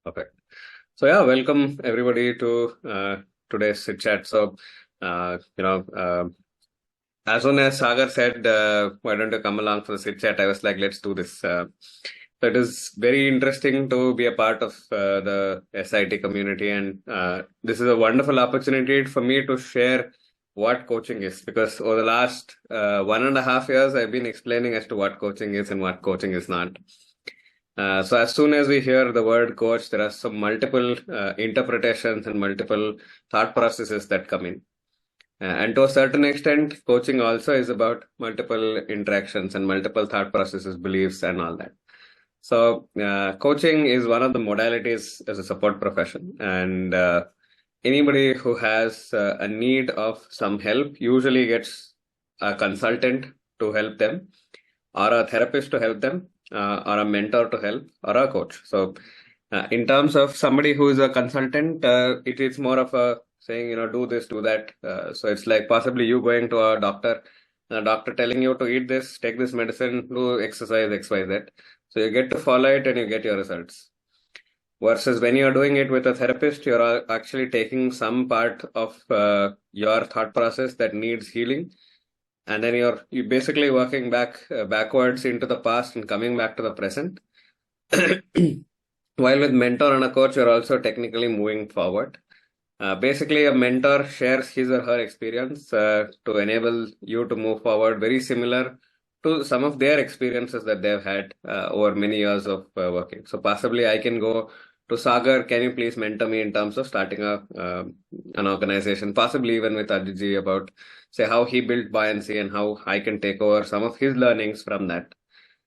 Perfect. So yeah, welcome everybody to today's chit chat. So, as soon as Sagar said, "Why don't you come along for the chit chat?" I was like, "Let's do this." So it is very interesting to be a part of the SIT community, and this is a wonderful opportunity for me to share what coaching is, because over the last 1.5 years, I've been explaining as to what coaching is and what coaching is not. So as soon as we hear the word coach, there are some multiple interpretations and multiple thought processes that come in. And to a certain extent, coaching also is about multiple interactions and multiple thought processes, beliefs, and all that. So coaching is one of the modalities as a support profession. And anybody who has a need of some help usually gets a consultant to help them, or a therapist to help them, or a mentor to help, or a coach. So in terms of somebody who is a consultant, it is more of a saying, do this, do that. So it's like possibly you going to a doctor, and a doctor telling you to eat this, take this medicine, do exercise, XYZ. So you get to follow it and you get your results. Versus when you're doing it with a therapist, you're actually taking some part of your thought process that needs healing, and then you're basically working backwards into the past and coming back to the present. While with mentor and a coach, you're also technically moving forward. Basically, a mentor shares his or her experience to enable you to move forward, very similar to some of their experiences that they've had over many years of working. So possibly I can go to Sagar, can you please mentor me in terms of starting an organization, possibly even with Ajitji, about say how he built buoyancy and how I can take over some of his learnings from that.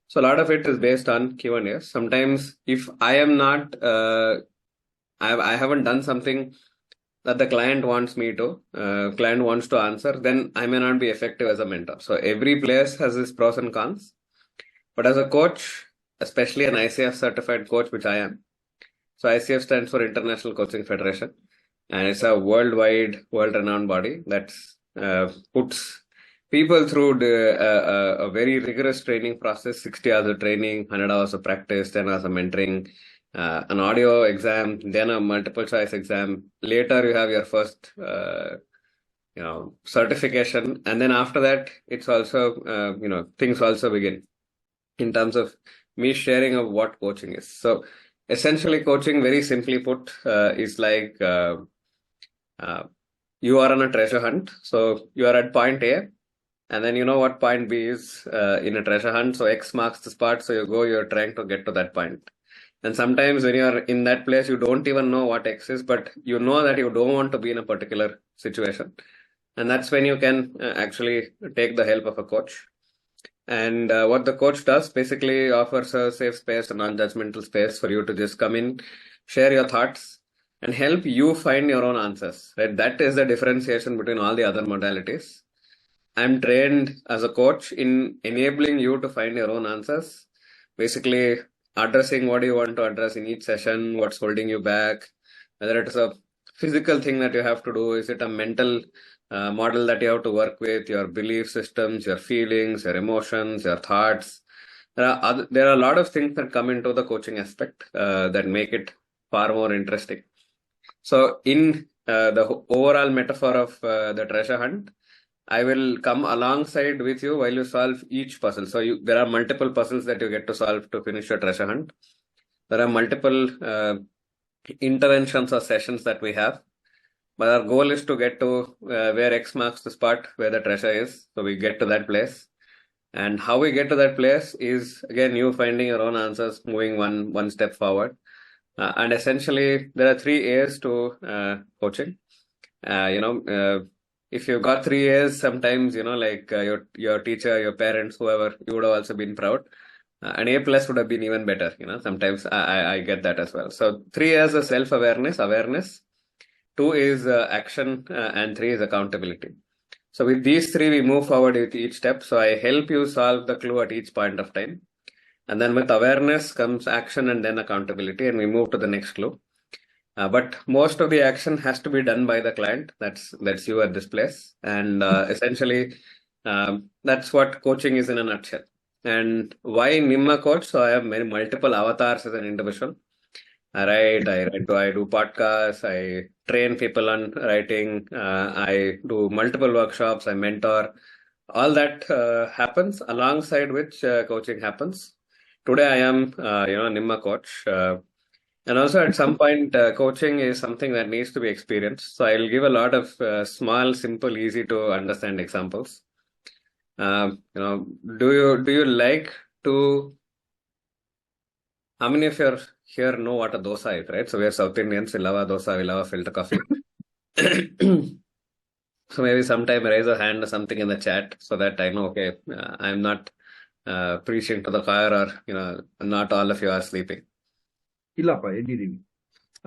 So a lot of it is based on Q&A. Sometimes if I am not, I haven't done something that the client wants me to, client wants to answer, then I may not be effective as a mentor. So every place has its pros and cons. But as a coach, especially an ICF certified coach, which I am. So ICF stands for International Coaching Federation, and it's a worldwide, world-renowned body that puts people through a very rigorous training process, 60 hours of training, 100 hours of practice, 10 hours of mentoring, an audio exam, then a multiple choice exam. Later, you have your first, certification. And then after that, it's also, things also begin in terms of me sharing of what coaching is. So essentially, coaching, very simply put, is like you are on a treasure hunt. So you are at point A, and then you know what point B is in a treasure hunt. So X marks the spot. So you're trying to get to that point. And sometimes when you're in that place, you don't even know what X is, but you know that you don't want to be in a particular situation. And that's when you can actually take the help of a coach. And what the coach does basically offers a safe space, a non-judgmental space for you to just come in, share your thoughts, and help you find your own answers. Right? That is the differentiation between all the other modalities. I'm trained as a coach in enabling you to find your own answers, basically addressing what you want to address in each session, what's holding you back, whether it is a physical thing that you have to do, is it a mental model that you have to work with, your belief systems, your feelings, your emotions, your thoughts. There are a lot of things that come into the coaching aspect that make it far more interesting. So in the overall metaphor of the treasure hunt, I will come alongside with you while you solve each puzzle. So there are multiple puzzles that you get to solve to finish your treasure hunt. There are multiple interventions or sessions that we have. But our goal is to get to where X marks the spot where the treasure is. So we get to that place. And how we get to that place is, again, you finding your own answers, moving one step forward. And essentially, there are 3 A's to coaching. If you've got 3 A's, sometimes, like your teacher, your parents, whoever, you would have also been proud. An A+ would have been even better. Sometimes I get that as well. So 3 A's are self-awareness, awareness. 2 is action, and 3 is accountability. So with these 3, we move forward with each step. So I help you solve the clue at each point of time. And then with awareness comes action and then accountability, and we move to the next clue. But most of the action has to be done by the client. That's you at this place. And essentially, that's what coaching is in a nutshell. And why Nimma coach? So I have many multiple avatars as an individual. I do podcasts, I train people on writing, I do multiple workshops, I mentor. All that happens alongside which coaching happens. Today I am, Nimma coach. And also at some point, coaching is something that needs to be experienced. So I'll give a lot of small, simple, easy to understand examples. Do you like to? How many of you here know what a dosa is, right? So we are South Indians. We love a dosa. We love a filter coffee. So maybe sometime raise a hand or something in the chat so that I know. Okay, I'm not preaching to the choir, or not all of you are sleeping. ಇಲ್ಲಪ್ಪ ಎದ್ದಿದ್ದೀವಿ,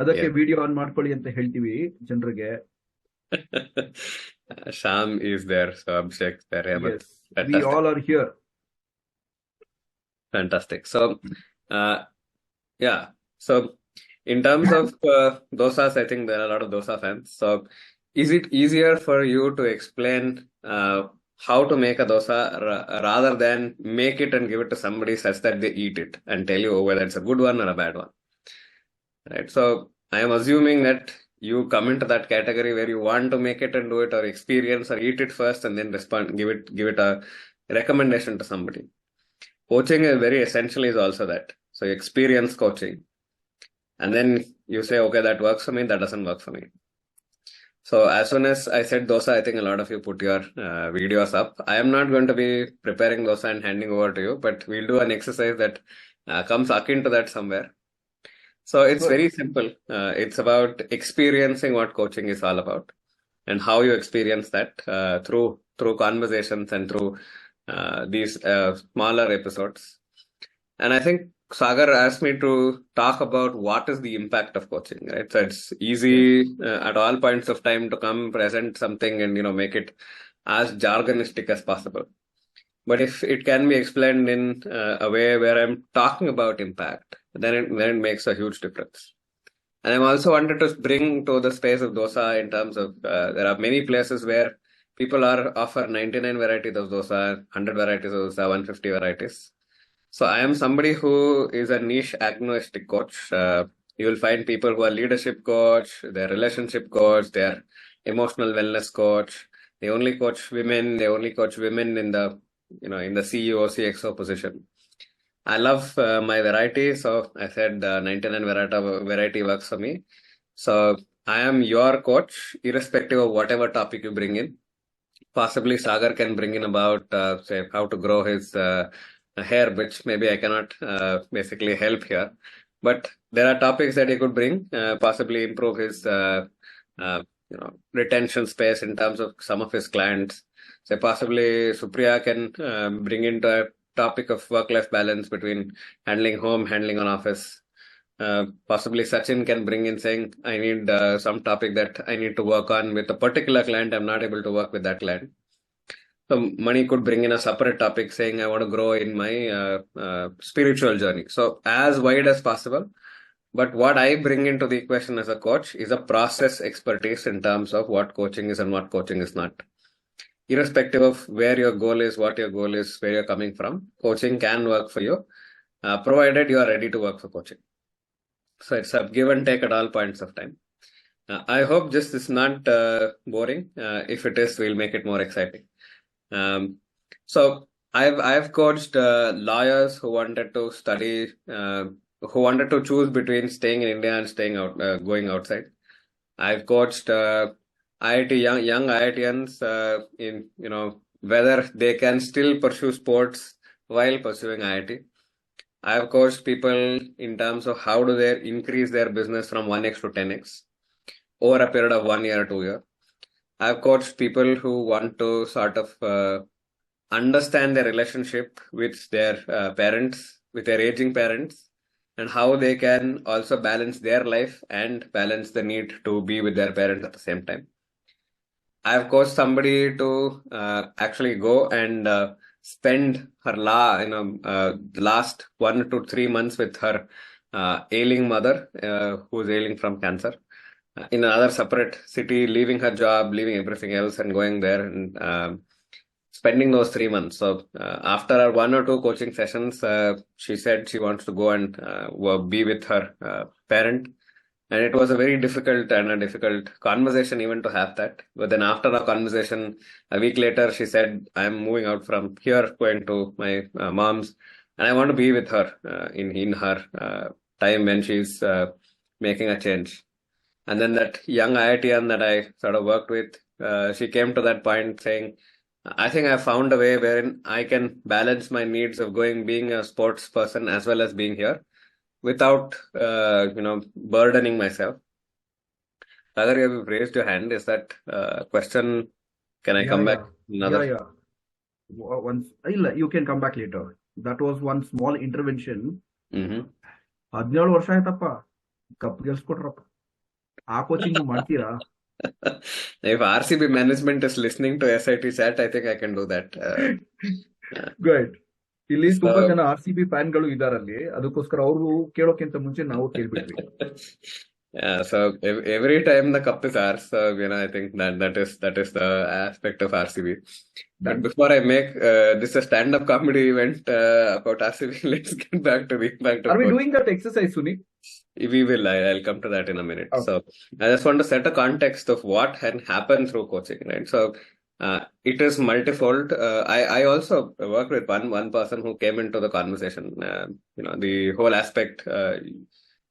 ಅದಕ್ಕೆ Yeah. Video on ಮಾಡ್ಕೊಳ್ಳಿ ಅಂತ ಹೇಳ್ತೀವಿ ಜನರಿಗೆ. Sham is there, so Abhishek there. Yeah, but Yes, we fantastic. all are here. Fantastic. So, yeah. So, in terms of dosas, I think there are a lot of dosa fans. So, is it easier for you to explain how to make a dosa rather than make it and give it to somebody such that they eat it and tell you whether it's a good one or a bad one? Right. So, I am assuming that you come into that category where you want to make it and do it, or experience or eat it first and then give it a recommendation to somebody. Coaching is very essential is also that. So you experience coaching and then you say, okay, that works for me, that doesn't work for me. So as soon as I said dosa, I think a lot of you put your videos up. I am not going to be preparing dosa and handing over to you, but we'll do an exercise that comes akin to that somewhere. So it's very simple. It's about experiencing what coaching is all about and how you experience that through conversations and through these smaller episodes. And I think Sagar asked me to talk about what is the impact of coaching, right? So it's easy at all points of time to come present something and make it as jargonistic as possible. But if it can be explained in a way where I'm talking about impact, then it makes a huge difference. And I also wanted to bring to the space of dosa in terms of there are many places where people offer 99 varieties of dosa, 100 varieties of dosa, 150 varieties. So I am somebody who is a niche agnostic coach. You will find people who are leadership coach, they're relationship coach, they're emotional wellness coach. They only coach women. They only coach women in the CEO, CXO position. I love my variety, so I said 99 variety works for me. So I am your coach, irrespective of whatever topic you bring in. Possibly Sagar can bring in about say how to grow his hair, which maybe I cannot basically help here. But there are topics that he could bring, possibly improve his retention space in terms of some of his clients. So possibly Supriya can bring into a topic of work-life balance between handling home, handling on office. Possibly Sachin can bring in saying, I need some topic that I need to work on with a particular client. I'm not able to work with that client. So Mani could bring in a separate topic saying, I want to grow in my spiritual journey. So as wide as possible. But what I bring into the equation as a coach is a process expertise in terms of what coaching is and what coaching is not. Irrespective of where your goal is, what your goal is, where you're coming from, coaching can work for you, provided you are ready to work for coaching. So it's a give and take at all points of time. I hope this is not boring. If it is, we'll make it more exciting. So I've coached lawyers who wanted to study, who wanted to choose between staying in India and going outside. I've coached IIT young IITians in whether they can still pursue sports while pursuing IIT. I've coached people in terms of how do they increase their business from 1x to 10x over a period of 1 year or 2 years. I've coached people who want to sort of understand their relationship with their parents, with their aging parents, and how they can also balance their life and balance the need to be with their parents at the same time. I've coached somebody to actually go and spend her last 1 to 3 months with her ailing mother who is ailing from cancer in another separate city, leaving her job, leaving everything else and going there and spending those 3 months. So after our 1 or 2 coaching sessions, she said she wants to go and be with her parent. And it was a very difficult conversation even to have that. But then after our conversation, a week later, she said, I'm moving out from here, going to my mom's, and I want to be with her in her time when she's making a change. And then that young IITian that I sort of worked with, she came to that point saying, I think I found a way wherein I can balance my needs of being a sports person as well as being here without, burdening myself. Rather, you have raised your hand. Is that question? Can I Yeah, come back? yeah, yeah. Once, you can come back later. That was one small intervention. Mm-hmm. 17 ವರ್ಷ ಆಯ್ತಪ್ಪ, cup ಗೆಲ್ಸ್ಕೊಟ್ರಪ್ಪ. ಆ coaching ಮಾಡ್ತೀರಾ? If RCB management is listening to SIT chat, I think I can do that. Good. ಇಲ್ಲಿ ತುಂಬಾ ಜನ RCB ಫ್ಯಾನ್ಗಳು ಇದಾರಲ್ಲಿ, ಅದಕ್ಕೋಸ್ಕರ ಅವರು ಕೇಳೋಕ್ಕಿಂತ ಮುಂಚೆ ನಾವು ಕೇಳ್ಬಿಟ್ವಿ. Yeah, so every time the cup is ours, I think that is the aspect of RCB. But before I make this a stand-up comedy event about RCB, let's get back to Are we doing that exercise, Suni? We will. I'll come to that in a minute. Okay. So I just want to set a context of what can happen through coaching, right? So it is multifold. I also worked with one person who came into the conversation. The whole aspect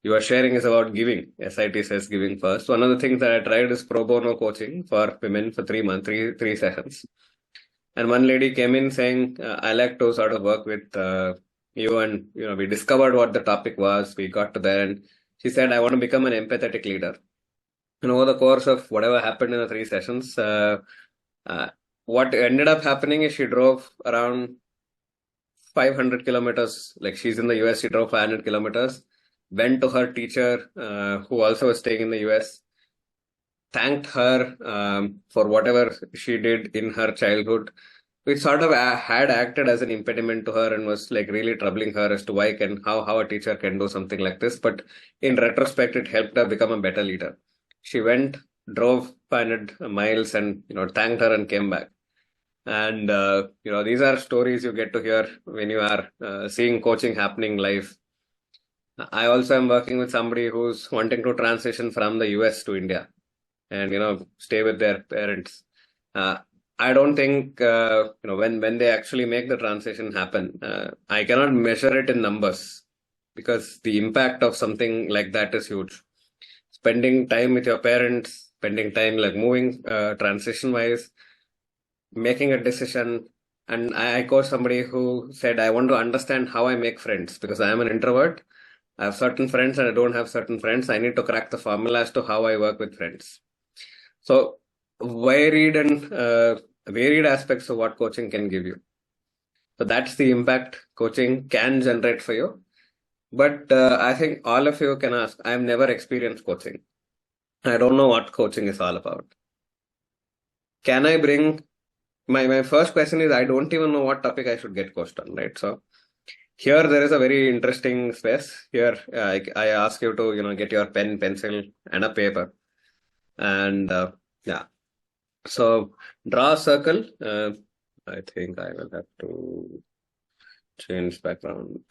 you are sharing is about giving. SIT says giving first. One of the things that I tried is pro bono coaching for women for 3 months, three sessions. And one lady came in saying, I like to sort of work with you, and we discovered what the topic was. We got to there, and she said, I want to become an empathetic leader. And over the course of whatever happened in the 3 sessions, what ended up happening is she drove around 500 kilometers. Like, she's in the US, she drove 500 kilometers, went to her teacher who also was staying in the US, thanked her for whatever she did in her childhood, which sort of had acted as an impediment to her and was like really troubling her as to how a teacher can do something like this. But in retrospect, it helped her become a better leader. She went, drove 500 miles and thanked her and came back. And these are stories you get to hear when you are seeing coaching happening live. I also am working with somebody who's wanting to transition from the US to India and stay with their parents. I don't think when they actually make the transition happen, I cannot measure it in numbers, because the impact of something like that is huge. Spending time with your parents, spending time like moving transition wise, making a decision. And I coach somebody who said, I want to understand how I make friends, because I am an introvert. I have certain friends and I don't have certain friends. I need to crack the formula as to how I work with friends. So varied aspects of what coaching can give you. So that's the impact coaching can generate for you. But I think all of you can ask, I've never experienced coaching. I don't know what coaching is all about. Can I bring my first question is, I don't even know what topic I should get coached on, right? So here there is a very interesting space. Here I ask you to get your pen, pencil and a paper, and so draw a circle. I think I will have to change background.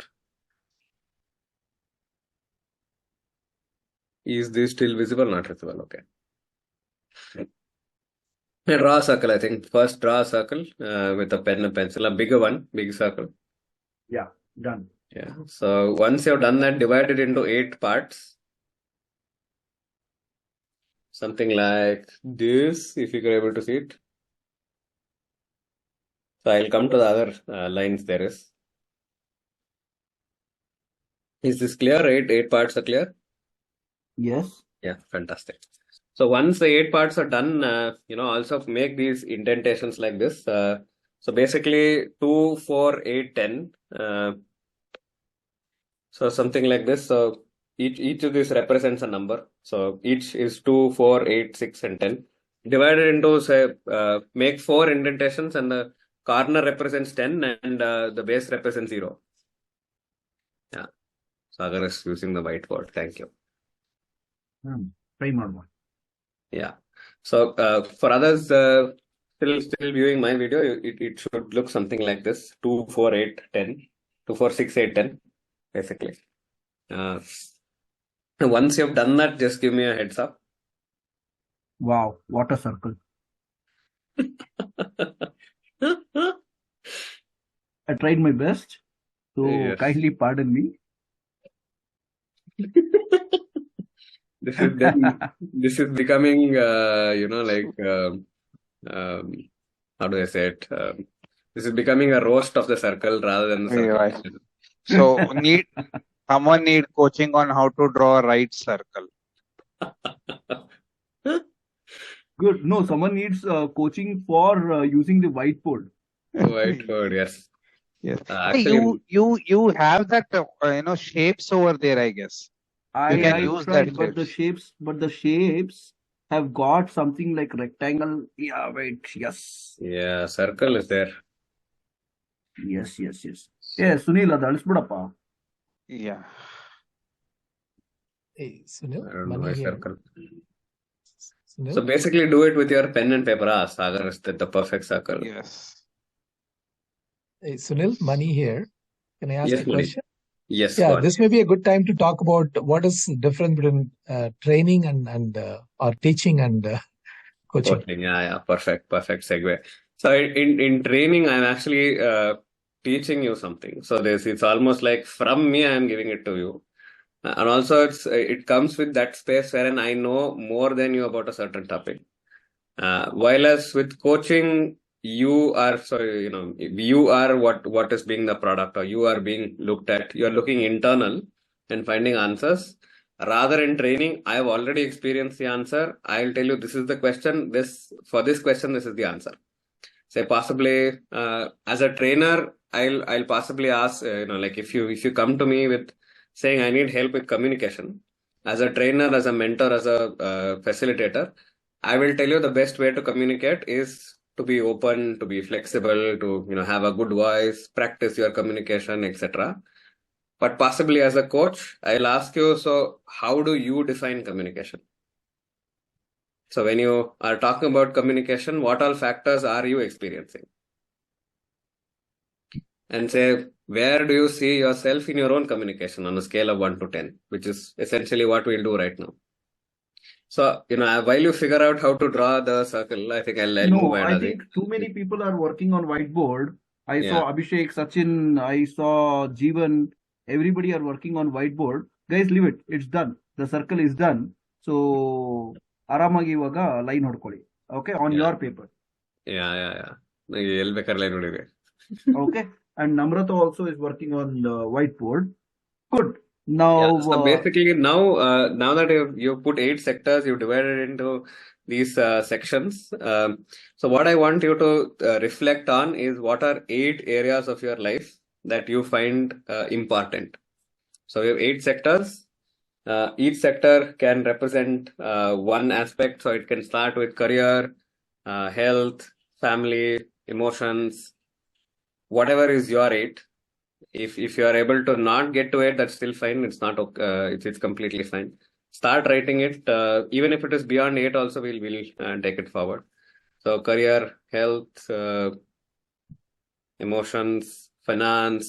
Is this still visible? Not visible. Okay. Draw a circle. I think first draw a circle with a pen and pencil, a bigger one, big circle. Yeah, done. Yeah. So once you've done that, divide it into 8 parts. Something like this, if you are able to see it. So I'll come to the other lines there is. Is this clear? 8 parts are clear? Yes. Yeah, fantastic. So once the 8 parts are done, also make these indentations like this. So basically 2, 4, 8, 10. So something like this. So each of these represents a number. So each is 2, 4, 8, 6, and 10. Divided into, say, make 4 indentations, and the corner represents 10 and the base represents 0. Yeah. Sagar is using the whiteboard. Thank you. Try more. Yeah. So for others, still viewing my video, it should look something like this: 2, 4, 8, 10, 2, 4, 6, 8, 10, basically. Once you've done that, just give me a heads up. Wow, what a circle. I tried my best, so Yes. kindly pardon me. This is becoming, like, how do I say it? This is becoming a roast of the circle rather than the circle. Right. So someone need coaching on how to draw a right circle. Good. No, someone needs coaching for using the whiteboard. Whiteboard, yes. Yes. Actually, You have that shapes over there, I guess. You can I use tried, that but the shapes have got something like rectangle. Yeah, wait. Yes. yeah, circle is there. Yes. Yeah, Sunil, ಅದು ಅಳಿಸ್ಬಿಡಪ್ಪ. Yeah. Hey, Sunil, I don't know Mani why here. circle. Sunil? So basically, do it with your pen and paper. Sagar is the perfect circle. Yes. Hey, Sunil, Mani here. Can I ask Yes, a Mani. question? Yes, Yeah, go on. this may be a good time to talk about what is the difference between training and or teaching and coaching. Coaching, yeah, perfect segue. So in training, I'm actually teaching you something. So it's almost like from me, I'm giving it to you, and also it comes with that space wherein I know more than you about a certain topic. While as with coaching, you are what is being the product, or you are being looked at. You are looking internal and finding answers. Rather, in training, I've already experienced the answer. I'll tell you, this is the question. For this question, this is the answer. Say possibly as a trainer, I'll possibly ask, like if you come to me with saying I need help with communication, as a trainer, as a mentor, as a facilitator, I will tell you the best way to communicate is to be open, to be flexible, to have a good voice, practice your communication, etc. But possibly as a coach, I'll ask you, so how do you define communication? So when you are talking about communication, what all factors are you experiencing? And say, where do you see yourself in your own communication on a scale of 1 to 10, which is essentially what we'll do right now. So, while you figure out how to draw the circle, I think I'll move ahead. I think too many people are working on whiteboard. I saw Abhishek, Sachin, I saw Jeevan. Everybody are working on whiteboard. Guys, leave it. It's done. The circle is done. So, ಆರಾಮಾಗಿ ಇವಾಗ line ಹೊಡ್ಕೊಳ್ಳಿ. Okay, on your paper. Yeah. ಎಲ್ಲಿ ಬೇಕಾದ್ರೆ line ಹೊಡಿರಿ. Okay, and Namrata also is working on the whiteboard. Good. Now, so basically, now that you've put 8 sectors, you've divided into these sections. So what I want you to reflect on is, what are 8 areas of your life that you find important. So we have 8 sectors. Each sector can represent one aspect. So it can start with career, health, family, emotions, whatever is your 8. If you are able to not get to it, that's still fine. It's not it's completely fine. Start writing it. Even if it is beyond 8 also, we'll take it forward. So career, health, emotions, finance,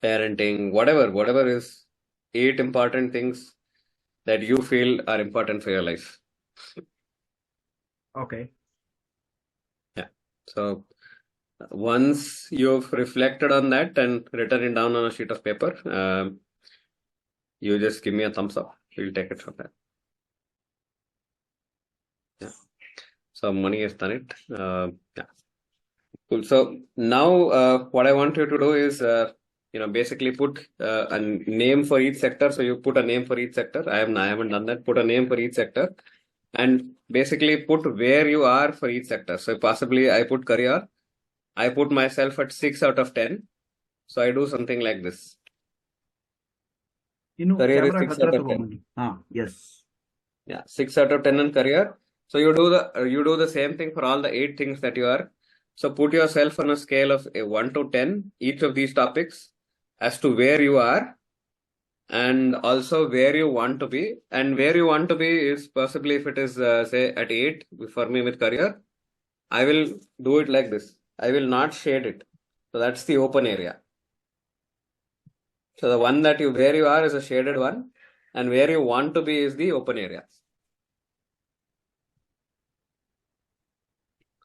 parenting, whatever is 8 important things that you feel are important for your life. Okay. Yeah. So once you've reflected on that and written it down on a sheet of paper, you just give me a thumbs up. We'll take it from there. Yeah. So Mani has done it. Yeah. Cool. So now what I want you to do is, basically put a name for each sector. So you put a name for each sector. I haven't done that. Put a name for each sector, and basically put where you are for each sector. So possibly I put career. I put myself at 6 out of 10. So I do something like this. Career is 6 out of 10. Yes. Yeah, 6 out of 10 in career. So you do the same thing for all the 8 things that you are. So put yourself on a scale of 1 to 10, each of these topics, as to where you are, and also where you want to be. And where you want to be is possibly, if it is say at 8 for me with career, I will do it like this. I will not shade it. So that's the open area. So the one that where you are is a shaded one, and where you want to be is the open area.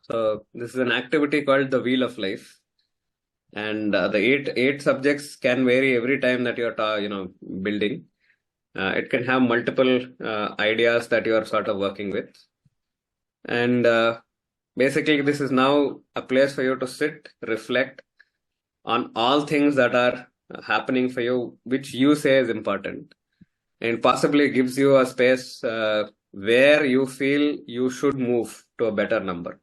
So this is an activity called the Wheel of Life, and the eight subjects can vary every time that you're building. It can have multiple ideas that you are sort of working with, and basically this is now a place for you to sit, reflect on all things that are happening for you, which you say is important, and possibly gives you a space where you feel you should move to a better number.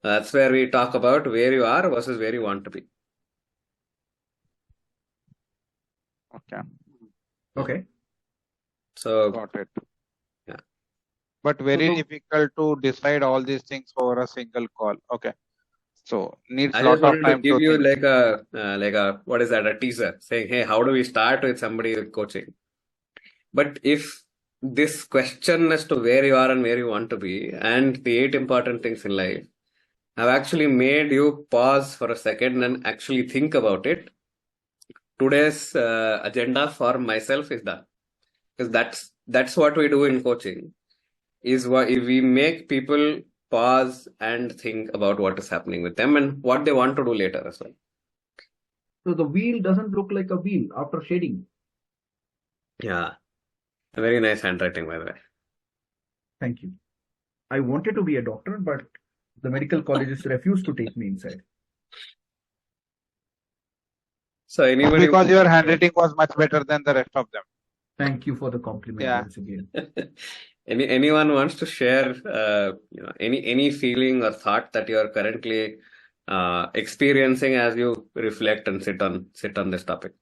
That's where we talk about where you are versus where you want to be. Okay. So Got it. Yeah. But very difficult to decide all these things over a single call. Okay. So needs I lot just of wanted to time give to you think. like a what is that, a teaser saying, hey, how do we start with somebody with coaching? But if this question as to where you are and where you want to be and the 8 important things in life have actually made you pause for a second and actually think about it, today's agenda for myself is done. Because that's what we do in coaching, is what we make people pause and think about what is happening with them and what they want to do later as well. So the wheel doesn't look like a wheel after shading. Yeah. A very nice handwriting, by the way. Thank you. I wanted to be a doctor, but the medical colleges refused to take me inside. So anybody, Because your handwriting was much better than the rest of them. Thank you for the compliment once again. anyone wants to share any feeling or thought that you are currently experiencing as you reflect and sit on this topic?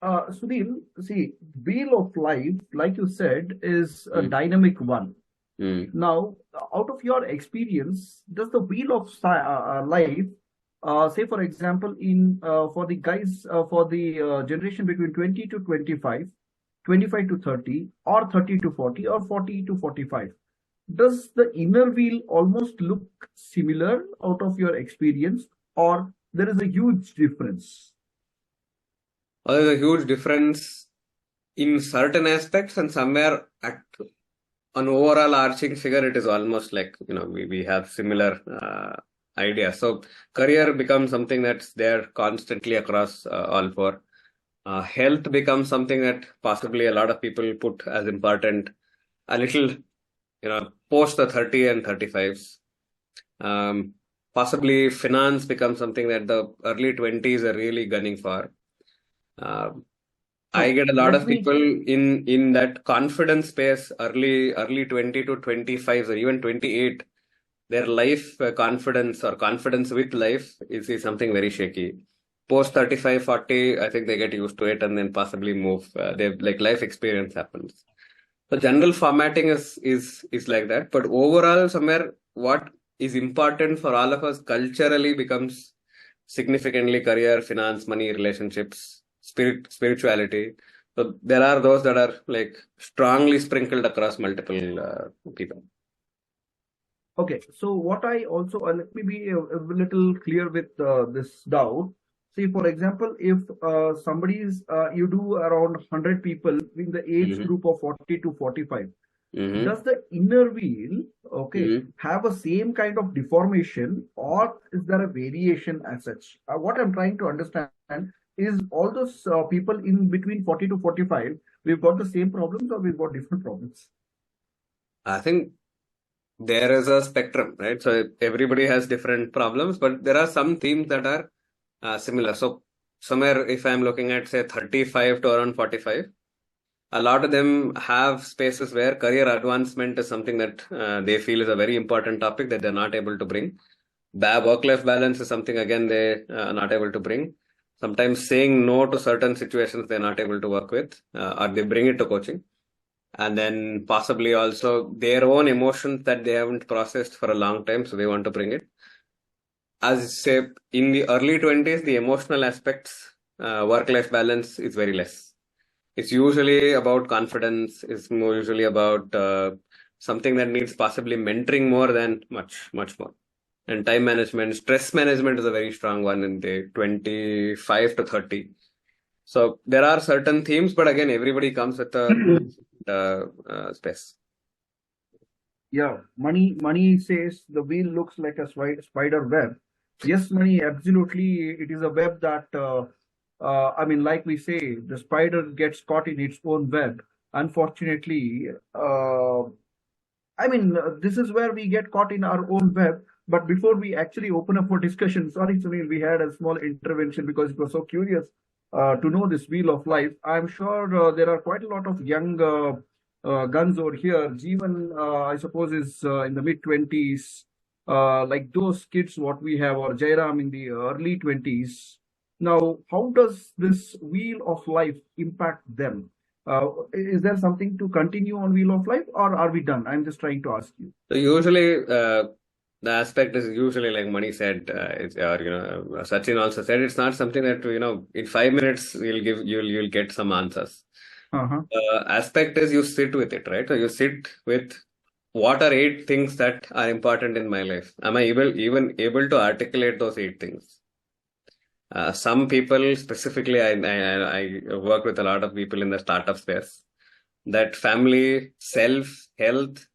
Sunil, see, wheel of life, like you said, is a dynamic one. Now, out of your experience, does the wheel of life, say for example, for the guys, for the generation between 20 to 25, 25 to 30, or 30 to 40, or 40 to 45, does the inner wheel almost look similar out of your experience, or there is a huge difference? There's a huge difference in certain aspects, and somewhere at an overall arching figure, it is almost like, we have similar ideas. So career becomes something that's there constantly across all four. Health becomes something that possibly a lot of people put as important a little, post the 30 and 35s. Possibly finance becomes something that the early 20s are really gunning for. I get a lot of people in that confidence space, early 20 to 25 or even 28. Their life confidence or confidence with life is something very shaky. Post 35, 40, I think they get used to it and then possibly move. Like life experience happens. So general formatting is like that. But overall, somewhere what is important for all of us culturally becomes significantly career, finance, money, relationships, spirituality. So there are those that are like strongly sprinkled across multiple people. Okay, so what I also, let me be a little clear with this doubt. See, for example, if somebody's, you do around 100 people in the age group of 40 to 45, does the inner wheel, have a same kind of deformation, or is there a variation as such? What I'm trying to understand is all those people in between 40 to 45, we've got the same problems or we've got different problems? I think there is a spectrum, right? So everybody has different problems, but there are some themes that are similar. So somewhere, if I'm looking at, say, 35 to around 45, a lot of them have spaces where career advancement is something that they feel is a very important topic that they're not able to bring. Work-life balance is something, again, they are not able to bring. Sometimes saying no to certain situations they're not able to work with, or they bring it to coaching. And then possibly also their own emotions that they haven't processed for a long time, so they want to bring it. As say in the early 20s, the emotional aspects work-life balance is very less. It's usually about confidence. It's more usually about something that needs possibly mentoring more than much more. And time management, stress management is a very strong one in the 25 to 30. So there are certain themes, but again, everybody comes with a space. Yeah, Money says the wheel looks like a spider web. Yes, Money, absolutely. It is a web that, I mean, like we say, the spider gets caught in its own web. Unfortunately, I mean, this is where we get caught in our own web. But before we actually open up for discussion, sorry, Sunil, we had a small intervention because it was so curious to know this wheel of life. I'm sure there are quite a lot of young guns over here. Jeevan, I suppose, is in the mid-20s, like those kids what we have, or Jairam in the early 20s. Now, how does this wheel of life impact them? Is there something to continue on wheel of life, or are we done? I'm just trying to ask you. So usually, the aspect is usually like Mani said, or Sachin also said, it's not something that in 5 minutes you'll get some answers. Aspect is you sit with it, right? So you sit with what are 8 things that are important in my life. Am I even able to articulate those 8 things? Some people, specifically, I work with a lot of people in the startup space, that family, self, health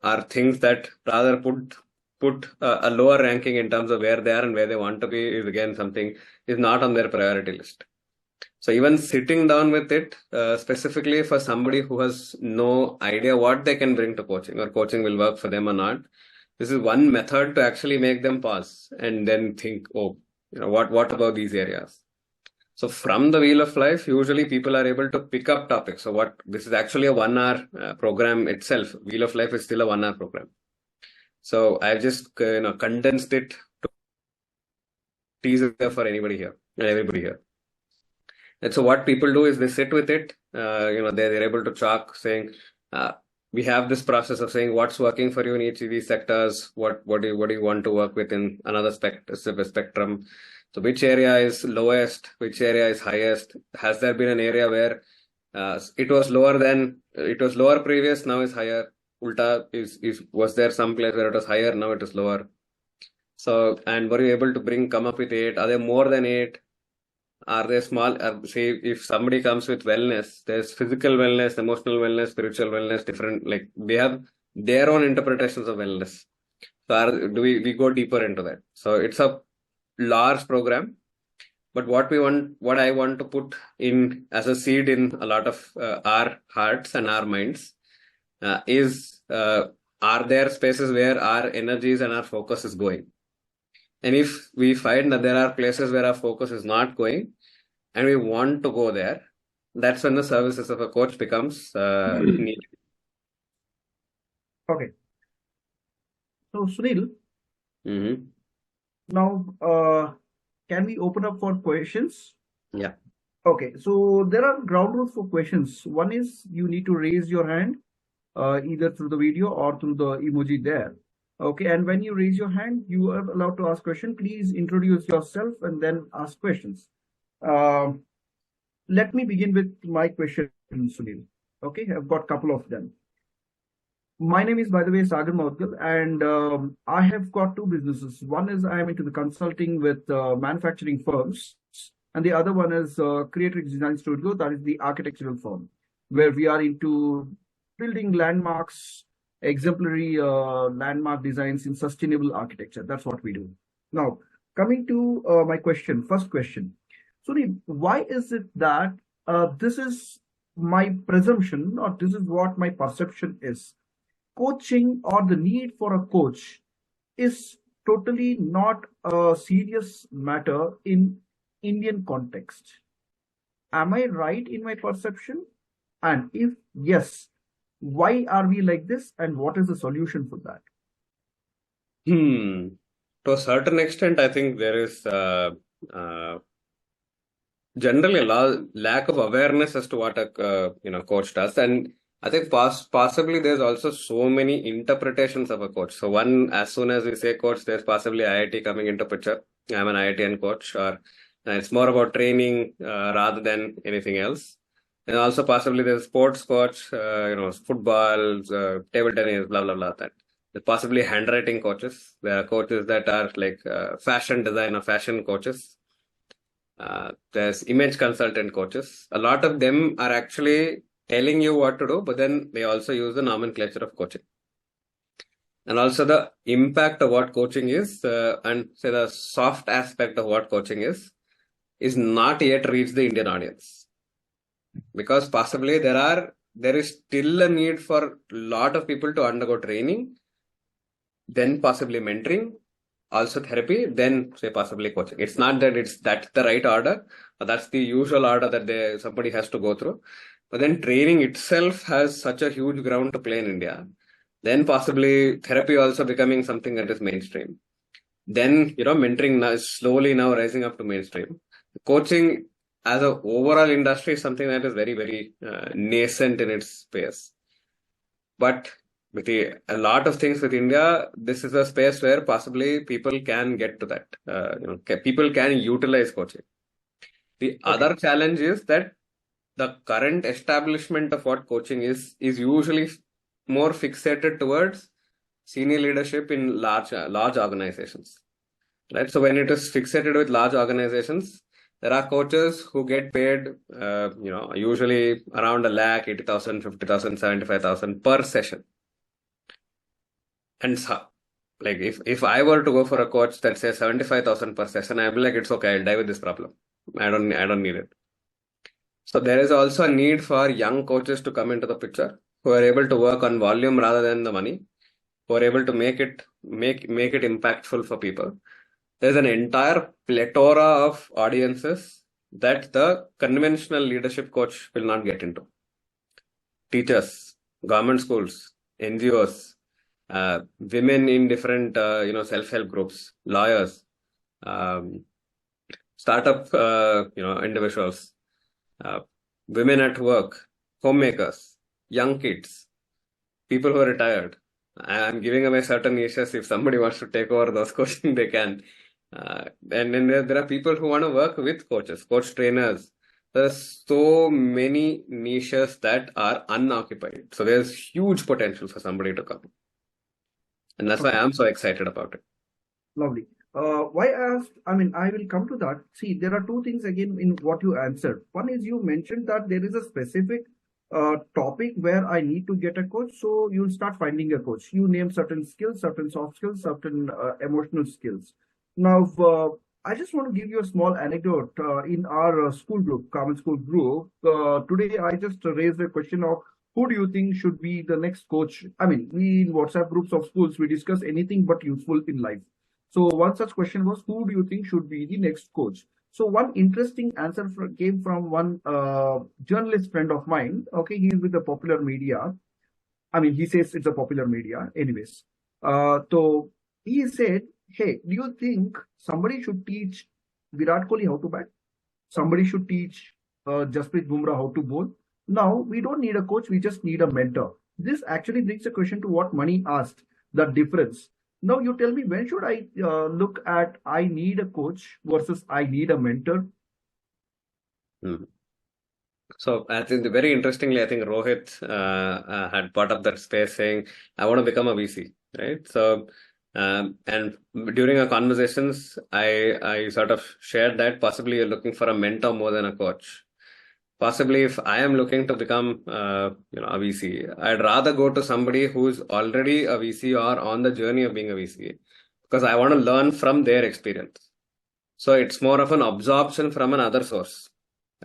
are things that rather put a lower ranking in terms of where they are and where they want to be is again something is not on their priority list. So even sitting down with it, specifically for somebody who has no idea what they can bring to coaching or coaching will work for them or not, this is one method to actually make them pause and then think, oh, what about these areas? So from the Wheel of Life, usually people are able to pick up topics. So this is actually a 1 hour program itself. Wheel of Life is still a 1 hour program. So I've just condensed it to tease it for anybody here and everybody here. And so what people do is they sit with it. They're able to chalk saying, we have this process of saying what's working for you in each of these sectors. What do you want to work with in another spectrum? So which area is lowest? Which area is highest? Has there been an area where it was lower previous, now is higher? Ulta was there some place where it was higher, now it is lower? So, and were you able to come up with 8? Are there more than 8? Are they small? Say if somebody comes with wellness, there's physical wellness, emotional wellness, spiritual wellness, different, like they have their own interpretations of wellness. So we go deeper into that. So it's a large program, but what I want to put in as a seed in a lot of our hearts and our minds is are there spaces where our energies and our focus is going? And if we find that there are places where our focus is not going and we want to go there, that's when the services of a coach becomes needed. Okay. So Sunil, now can we open up for questions? Yeah. Okay. So there are ground rules for questions. One is you need to raise your hand either through the video or through the emoji there. Okay, and when you raise your hand, you are allowed to ask questions. Please introduce yourself and then ask questions. Let me begin with my question, Sunil. Okay, I've got a couple of them. My name is, by the way, Sagar Maudgal, and I have got 2 businesses. One is I am into the consulting with manufacturing firms, and the other one is Creative Design Studio, that is the architectural firm, where we are into building landmarks, exemplary landmark designs in sustainable architecture. That's what we do. Now, coming to my question, first question. Sunil, why is it that this is my presumption, or this is what my perception is? Coaching or the need for a coach is totally not a serious matter in Indian context. Am I right in my perception? And if yes, why are we like this, and what is the solution for that? To a certain extent, I think there is generally a lack of awareness as to what a coach does, and I think possibly there's also so many interpretations of a coach. So one, as soon as we say coach, there's possibly IIT coming into picture. I'm an IITian coach, or It's more about training rather than anything else. And also possibly there's sports coach, football, table tennis, blah, blah, blah, that. There's possibly handwriting coaches. There are coaches that are like fashion designer, fashion coaches. There's image consultant coaches. A lot of them are actually telling you what to do, but then they also use the nomenclature of coaching. And also the impact of what coaching is, and say the soft aspect of what coaching is not yet reached the Indian audience. Because possibly there is still a need for a lot of people to undergo training, then possibly mentoring, also therapy, then say possibly coaching. It's not that that's the right order, or that's the usual order that somebody has to go through. But then training itself has such a huge ground to play in India. Then possibly therapy also becoming something that is mainstream. Then, mentoring now is slowly now rising up to mainstream. Coaching as an overall industry is something that is very, very nascent in its space. But with a lot of things with India, this is a space where possibly people can get to that. People can utilize coaching. The other challenge is that the current establishment of what coaching is usually more fixated towards senior leadership in large organizations, right? So when it is fixated with large organizations, there are coaches who get paid, usually around 1 lakh, 80,000, 50,000, 75,000 per session. And so, like if I were to go for a coach that says 75,000 per session, I'd be like, it's okay, I'll die with this problem. I don't need it. So there is also a need for young coaches to come into the picture who are able to work on volume rather than the money, who are able to make it impactful for people. There's an entire plethora of audiences that the conventional leadership coach will not get into. Teachers, government schools, NGOs, women in different, self-help groups, lawyers, startup, individuals, women at work, homemakers, young kids, people who are retired. I'm giving away certain niches. If somebody wants to take over those coaching, they can. And then there are people who want to work with coaches, coach trainers. There's so many niches that are unoccupied. So there's huge potential for somebody to come. And that's why I'm so excited about it. Lovely. Why I asked, I will come to that. See, there are two things again in what you answered. One is you mentioned that there is a specific topic where I need to get a coach. So you'll start finding a coach. You name certain skills, certain soft skills, certain emotional skills. Now, I just want to give you a small anecdote. In our school group, Common School group, today I just raised the question of who do you think should be the next coach? We in WhatsApp groups of schools, we discuss anything but useful in life. So one such question was, who do you think should be the next coach? So one interesting answer came from one journalist friend of mine. Okay, he's with the popular media. He says it's a popular media. Anyways, so he said, hey, do you think somebody should teach Virat Kohli how to bat? Somebody should teach Jasprit Bumrah how to bowl? Now, we don't need a coach, we just need a mentor. This actually brings a question to what Mani asked, the difference. Now, you tell me, when should I look at I need a coach versus I need a mentor? So I think very interestingly, I think Rohit had brought up that space saying, I want to become a VC, right? So, and during our conversations, I sort of shared that possibly you're looking for a mentor more than a coach. Possibly if I am looking to become, a VC, I'd rather go to somebody who's already a VC or on the journey of being a VC, because I want to learn from their experience. So it's more of an absorption from another source,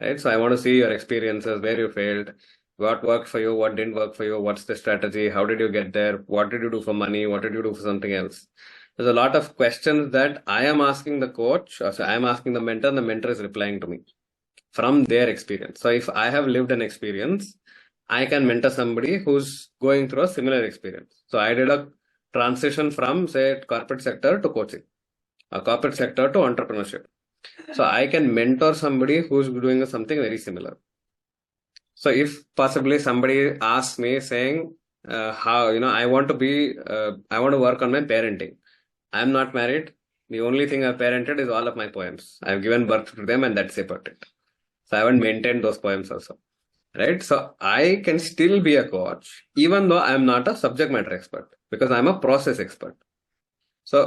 right? So I want to see your experiences, where you failed, what worked for you, what didn't work for you, what's the strategy, how did you get there, what did you do for money, what did you do for something else? There's a lot of questions that I am asking the coach, or so I am asking the mentor, and the mentor is replying to me from their experience. So if I have lived an experience, I can mentor somebody who's going through a similar experience. So I did a transition from, say, corporate sector to coaching, a corporate sector to entrepreneurship. So I can mentor somebody who's doing something very similar. So if possibly somebody asks me saying, how, I want to work on my parenting. I'm not married. The only thing I've parented is all of my poems. I've given birth to them and that's about it. So I haven't maintained those poems also. Right? So I can still be a coach, even though I'm not a subject matter expert, because I'm a process expert. So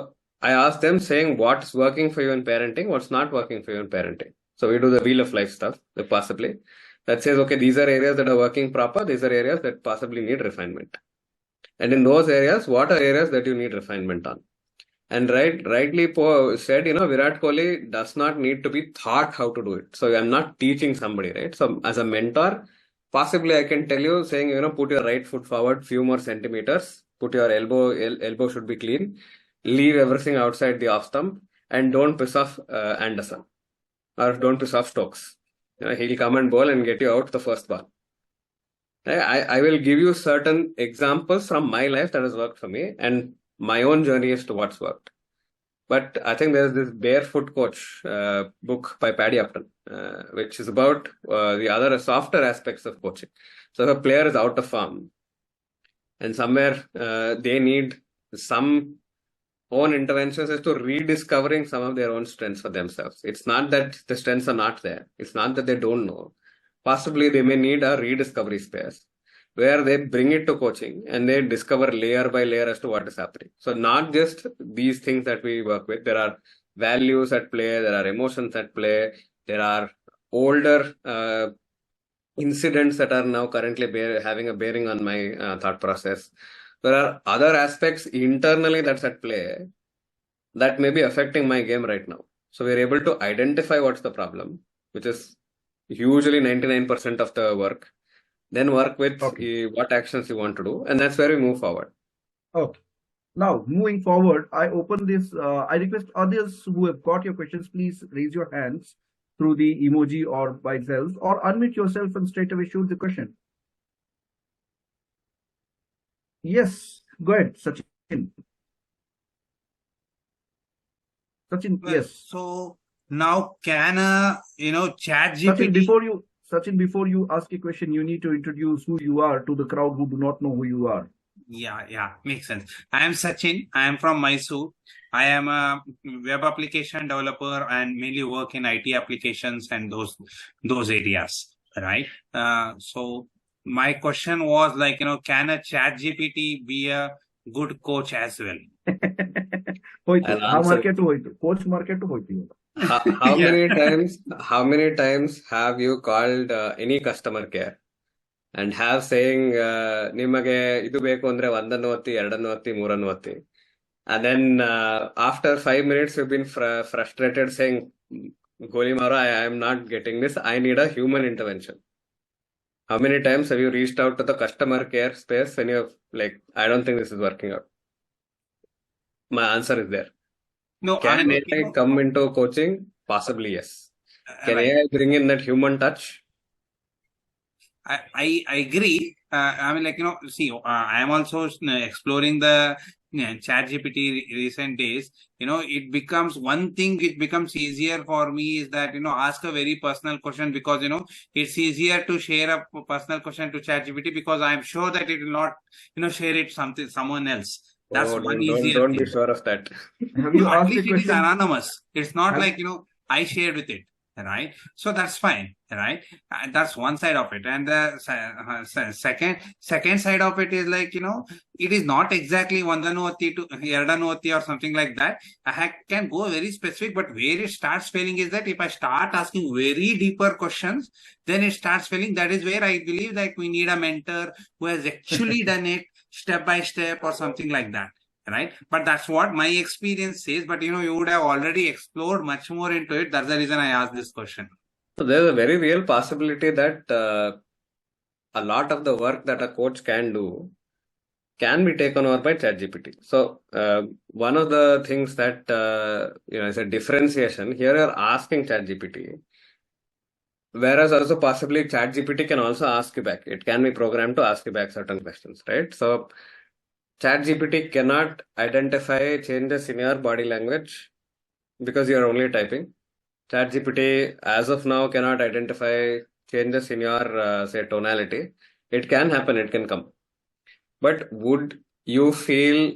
I ask them saying what's working for you in parenting, what's not working for you in parenting. So we do the wheel of life stuff, possibly. That says, okay, these are areas that are working proper. These are areas that possibly need refinement. And in those areas, what are areas that you need refinement on? And rightly said, Virat Kohli does not need to be taught how to do it. So I'm not teaching somebody, right? So as a mentor, possibly I can tell you saying, put your right foot forward, few more centimeters, put your elbow should be clean, leave everything outside the off stump, and don't piss off Anderson or don't piss off Stokes. He'll come and bowl and get you out the first ball. I will give you certain examples from my life that has worked for me and my own journey as to what's worked. But I think there's this Barefoot Coach book by Paddy Upton, which is about the other softer aspects of coaching. So if a player is out of form and somewhere they need some own interventions as to rediscovering some of their own strengths for themselves. It's not that the strengths are not there. It's not that they don't know. Possibly they may need a rediscovery space where they bring it to coaching and they discover layer by layer as to what is happening. So not just these things that we work with. There are values at play. There are emotions at play. There are older incidents that are now currently having a bearing on my thought process. There are other aspects internally that's at play that may be affecting my game right now. So we're able to identify what's the problem, which is usually 99% of the work. Then work with what actions you want to do. And that's where we move forward. Okay. Now, moving forward, I open this. I request others who have got your questions, please raise your hands through the emoji or by itself, or unmute yourself and straight away shoot the question. Yes, go ahead, Sachin. Sachin, well, yes. So now can ChatGPT? Sachin, before you ask a question, you need to introduce who you are to the crowd who do not know who you are. Yeah, makes sense. I am Sachin. I am from Mysore. I am a web application developer and mainly work in IT applications and those areas, right? So my question was can a ChatGPT be a good coach as well? How many times have you called any customer care and have saying nimage idu beku andre ಒಂದನ್ನು ಒತ್ತಿ ಎರಡನ್ನು ಒತ್ತಿ ಮೂರನ್ನು ಒತ್ತಿ, and then after 5 minutes you've been frustrated saying Goli Maro, I am not getting this, I need a human intervention. How many times have you reached out to the customer care space when you're like, I don't think this is working out? My answer is there. No, can AI come into coaching? Possibly, yes. Can AI bring in that human touch? I agree. I mean, I am also exploring the ChatGPT recent days. It becomes easier for me is that, ask a very personal question because, it's easier to share a personal question to ChatGPT because I'm sure that it will not, share it someone else. That's don't be sure of that. Have you asked it is anonymous. It's not I shared with it, right? So that's fine, right? That's one side of it. And the second side of it is it is not exactly Vandanuoti to Yardanuoti or something like that. I can go very specific, but where it starts failing is that if I start asking very deeper questions, then it starts failing. That is where I believe we need a mentor who has actually done it step by step or something like that, right? But that's what my experience says. But you would have already explored much more into it. That's the reason I asked this question. So there's a very real possibility that a lot of the work that a coach can do can be taken over by ChatGPT. So one of the things that is a differentiation here. You're asking ChatGPT, whereas also possibly ChatGPT can also ask you back. It can be programmed to ask you back certain questions, right? So ChatGPT cannot identify changes in your body language because you're only typing. ChatGPT, as of now, cannot identify changes in your, say, tonality. It can happen, it can come. But would you feel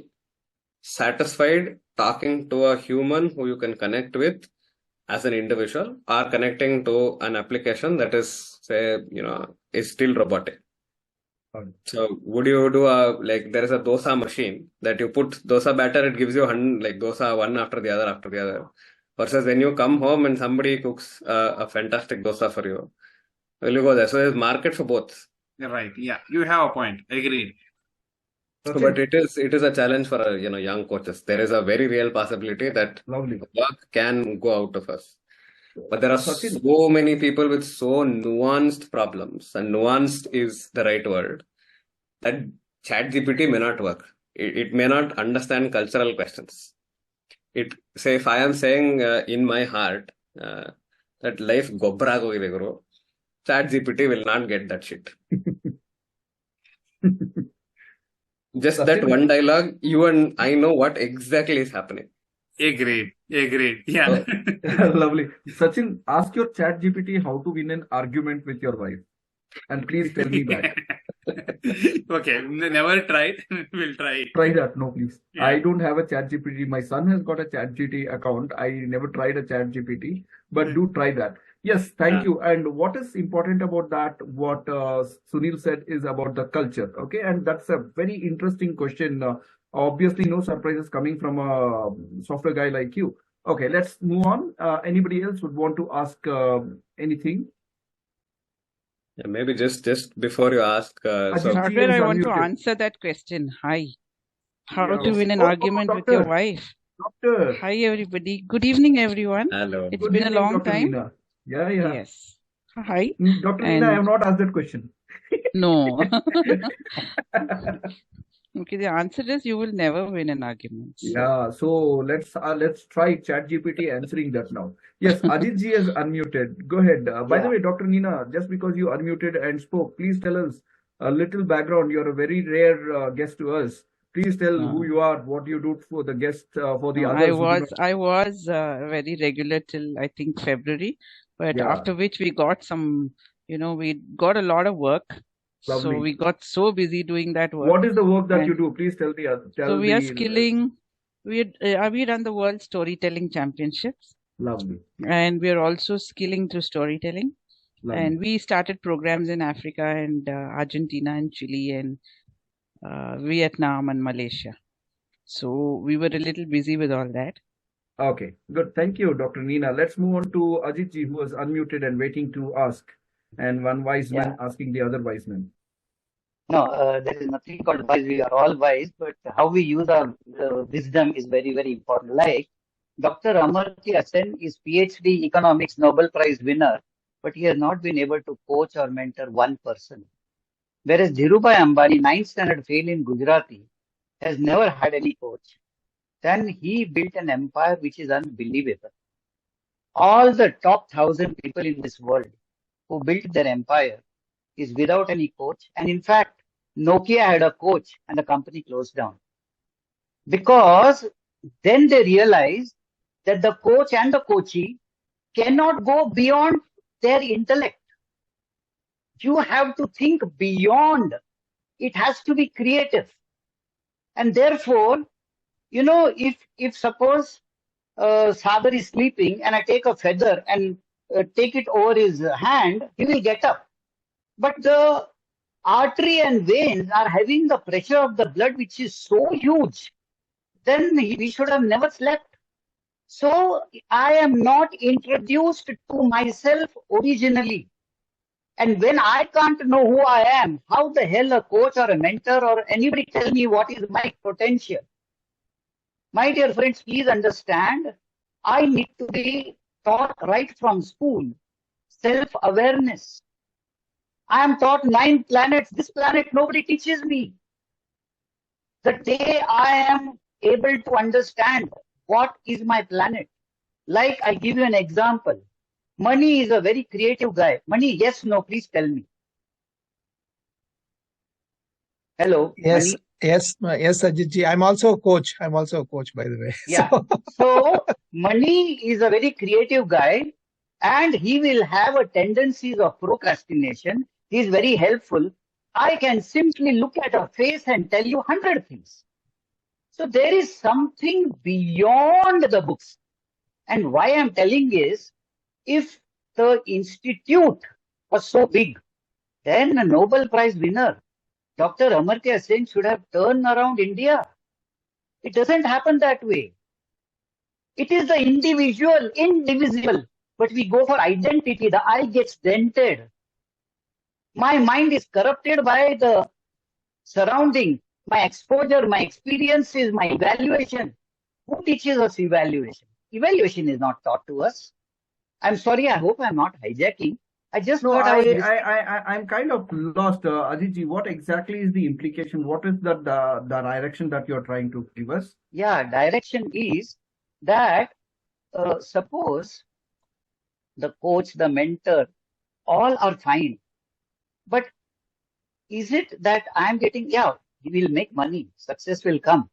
satisfied talking to a human who you can connect with as an individual, or connecting to an application that is, say, is still robotic. So would you do there is a dosa machine that you put dosa batter, it gives you dosa one after the other. Versus when you come home and somebody cooks a fantastic dosa for you, will you go there? So there's market for both. Right. Yeah. You have a point. Agreed. So, but it is a challenge for young coaches. There is a very real possibility that work can go out of us. But there are so many people with so nuanced problems, and nuanced is the right word, that ChatGPT may not work. It may not understand cultural questions. If I am saying in my heart that life gobra hoಗಿದೆ guru, ChatGPT will not get that shit. Just that one dialogue, you and I know what exactly is happening. Agreed. Yeah. Lovely. Sachin, ask your ChatGPT how to win an argument with your wife. And please tell me back. Okay. Never tried. We'll try. Try that. No, please. Yeah. I don't have a ChatGPT. My son has got a ChatGPT account. I never tried a ChatGPT, but do try that. Yes, thank you. And what is important about that, what Sunil said, is about the culture. Okay, and that's a very interesting question. Obviously, no surprises coming from a software guy like you. Okay, let's move on. Anybody else would want to ask anything? Yeah, maybe just before you ask. Software, I want to answer that question. Hi. How to win an argument with your wife? Doctor. Hi, everybody. Good evening, everyone. Hello. It's been a long time. Nina. Yeah. Yes. Hi. Dr. Nina, I have not asked that question. No. Okay, the answer is you will never win an argument. Yeah, so let's try ChatGPT answering that now. Yes, Ajit ji is unmuted. Go ahead. By the way, Dr. Nina, just because you unmuted and spoke, please tell us a little background. You're a very rare guest to us. Please tell who you are, what you do for the guest, for the others. I was very regular till I think February, but after which we got some, we got a lot of work. Lovely. So we got so busy doing that work. What is the work that you do? Please tell the others. So we are skilling. We run the World Storytelling Championships. Lovely. And we are also skilling through storytelling. Lovely. And we started programs in Africa and Argentina and Chile and Vietnam and Malaysia. So we were a little busy with all that. Okay, good. Thank you, Dr. Nina. Let's move on to Ajit ji, who was unmuted and waiting to ask. And one wise man asking the other wise man. No, there is nothing called wise. We are all wise, but how we use our wisdom is very, very important. Like Dr. Amartya Sen is PhD Economics Nobel Prize winner, but he has not been able to coach or mentor one person. Whereas Dhirubhai Ambani, 9th standard fail in Gujarati, has never had any coach. Then he built an empire which is unbelievable. All the top 1,000 people in this world who built their empire is without any coach. And in fact, Nokia had a coach and the company closed down. Because then they realized that the coach and the coachee cannot go beyond their intellect. You have to think beyond. It has to be creative. And therefore, if suppose Sagar is sleeping and I take a feather and take it over his hand, he will get up. But the artery and veins are having the pressure of the blood, which is so huge, then we should have never slept. So I am not introduced to myself originally. And when I can't know who I am, how the hell a coach or a mentor or anybody tell me what is my potential? My dear friends, please understand, I need to be taught right from school, self-awareness. I am taught 9 planets. This planet, nobody teaches me. The day I am able to understand what is my planet, like I give you an example. Mani is a very creative guy. Mani, yes, no, please tell me. Hello. Yes. Mani? Yes, Ajit ji. I'm also a coach, by the way. Yeah. So Mani is a very creative guy and he will have a tendencies of procrastination. He is very helpful. I can simply look at a face and tell you 100 things. So there is something beyond the books. And why I'm telling is, if the institute was so big, then a Nobel Prize winner, Dr. Amartya Sen, should have turned around India. It doesn't happen that way. It is the individual, indivisible, but we go for identity. The I gets dented. My mind is corrupted by the surrounding, my exposure, my experiences, my evaluation. Who teaches us evaluation? Evaluation is not taught to us. I'm sorry, I hope I'm not hijacking. I just No, thought I'm kind of lost, Ajitji. What exactly is the implication? What is the direction that you're trying to give us? Yeah, direction is that suppose the coach, the mentor, all are fine. But is it that I'm getting, yeah, we will make money, success will come.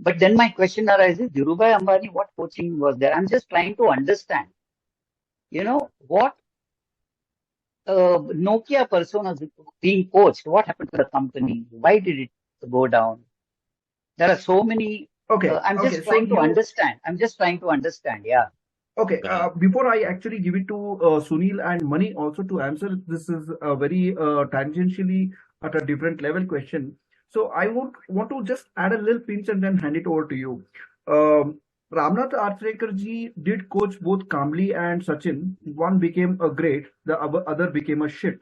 But then my question arises, Dhirubhai Ambani, what coaching was there? I'm just trying to understand, what Nokia persona is being coached. What happened to the company? Why did it go down? There are so many. Okay. I'm just trying to understand. Yeah. Okay. Before I actually give it to Sunil and Mani also to answer, this is a very tangentially at a different level question. So I would want to just add a little pinch and then hand it over to you. Ramnath Archrekar ji did coach both Kamli and Sachin. One became a great, the other became a shit.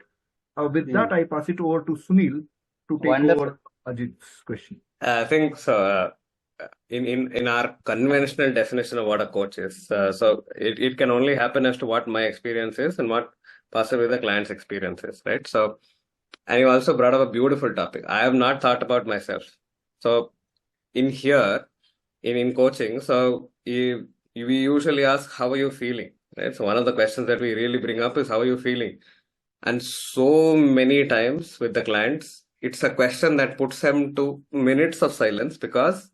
With that, I pass it over to Sunil to take over Ajit's question. I think so. In our conventional definition of what a coach is, so it can only happen as to what my experience is and what possibly the client's experience is, right? So, and you also brought up a beautiful topic. I have not thought about myself. So in here, in coaching, so we usually ask, how are you feeling? Right? So one of the questions that we really bring up is, how are you feeling? And so many times with the clients, it's a question that puts them to minutes of silence, because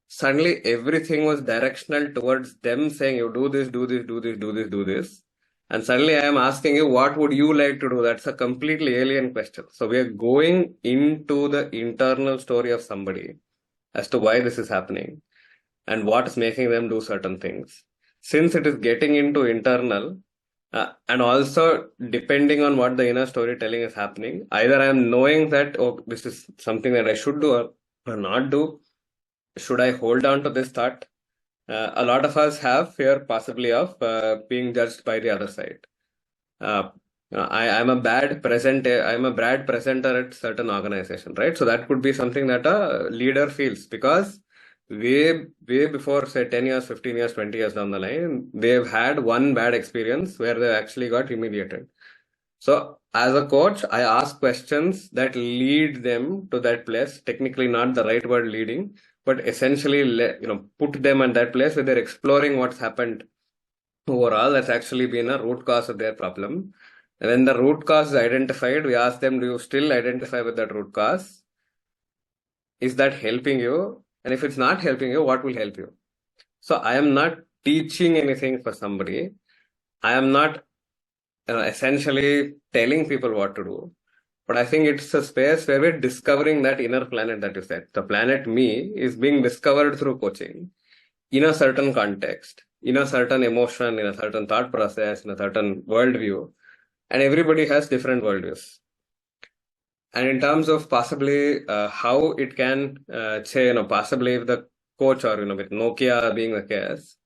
suddenly everything was directional towards them saying, you do this, do this, do this, do this, do this. And suddenly I am asking you, what would you like to do? That's a completely alien question. So we are going into the internal story of somebody as to why this is happening and what is making them do certain things. Since it is getting into internal, and also depending on what the inner storytelling is happening, either I am knowing that, oh, this is something that I should do or not do. Should I hold on to this thought? A lot of us have fear possibly of being judged by the other side. I'm a bad presenter at certain organization, right? So that could be something that a leader feels, because way before, say, 10 years, 15 years, 20 years down the line, they've had one bad experience where they actually got humiliated. So as a coach, I ask questions that lead them to that place. Technically not the right word, leading, but essentially, put them in that place where they're exploring what's happened overall. That's actually been a root cause of their problem. And when the root cause is identified, we ask them, do you still identify with that root cause? Is that helping you? And if it's not helping you, what will help you? So I am not teaching anything for somebody. I am not essentially telling people what to do. But I think it's a space where we're discovering that inner planet that you said. The planet me is being discovered through coaching in a certain context, in a certain emotion, in a certain thought process, in a certain worldview. And everybody has different worldviews. And in terms of possibly how it can, possibly if the coach or, with Nokia being the case,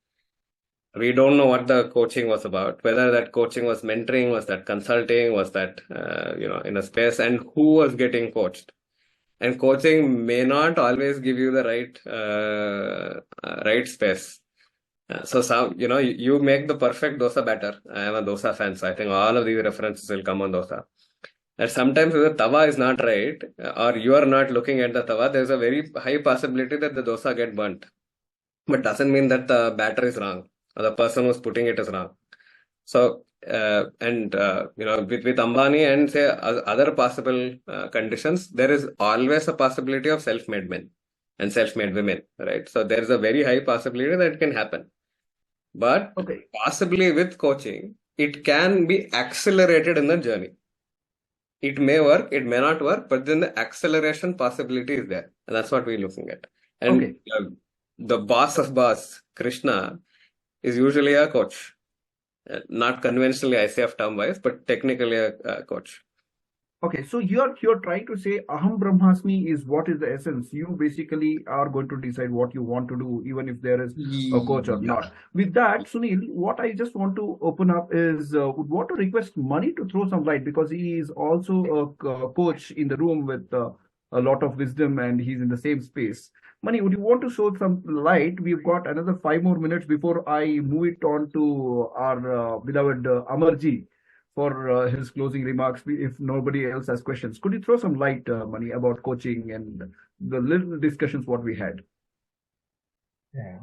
we don't know what the coaching was about, whether that coaching was mentoring, was that consulting, was that, in a space, and who was getting coached. And coaching may not always give you the right space. So you make the perfect dosa batter. I am a dosa fan, so I think all of these references will come on dosa. That sometimes if the tawa is not right, or you are not looking at the tawa, there's a very high possibility that the dosa get burnt. But doesn't mean that the batter is wrong, or the person who's putting it is wrong. So, with Ambani and say other possible conditions, there is always a possibility of self-made men and self-made women, right? So there is a very high possibility that it can happen. But possibly with coaching, it can be accelerated in the journey. it may work, it may not work, but then the acceleration possibility is there. And that's what we're looking at. And the boss of boss, Krishna, is usually a coach. Not conventionally ICF term wise, but technically a coach. Okay, so you're trying to say Aham Brahmasmi is what is the essence. You basically are going to decide what you want to do, even if there is a coach or not. With that, Sunil, what I just want to open up is would want to request Mani to throw some light, because he is also a coach in the room with a lot of wisdom, and he's in the same space. Mani, would you want to show some light? We've got another 5 more minutes before I move it on to our beloved Amarji for his closing remarks, if nobody else has questions. Could you throw some light, Mani, about coaching and the little discussions what we had? Yeah.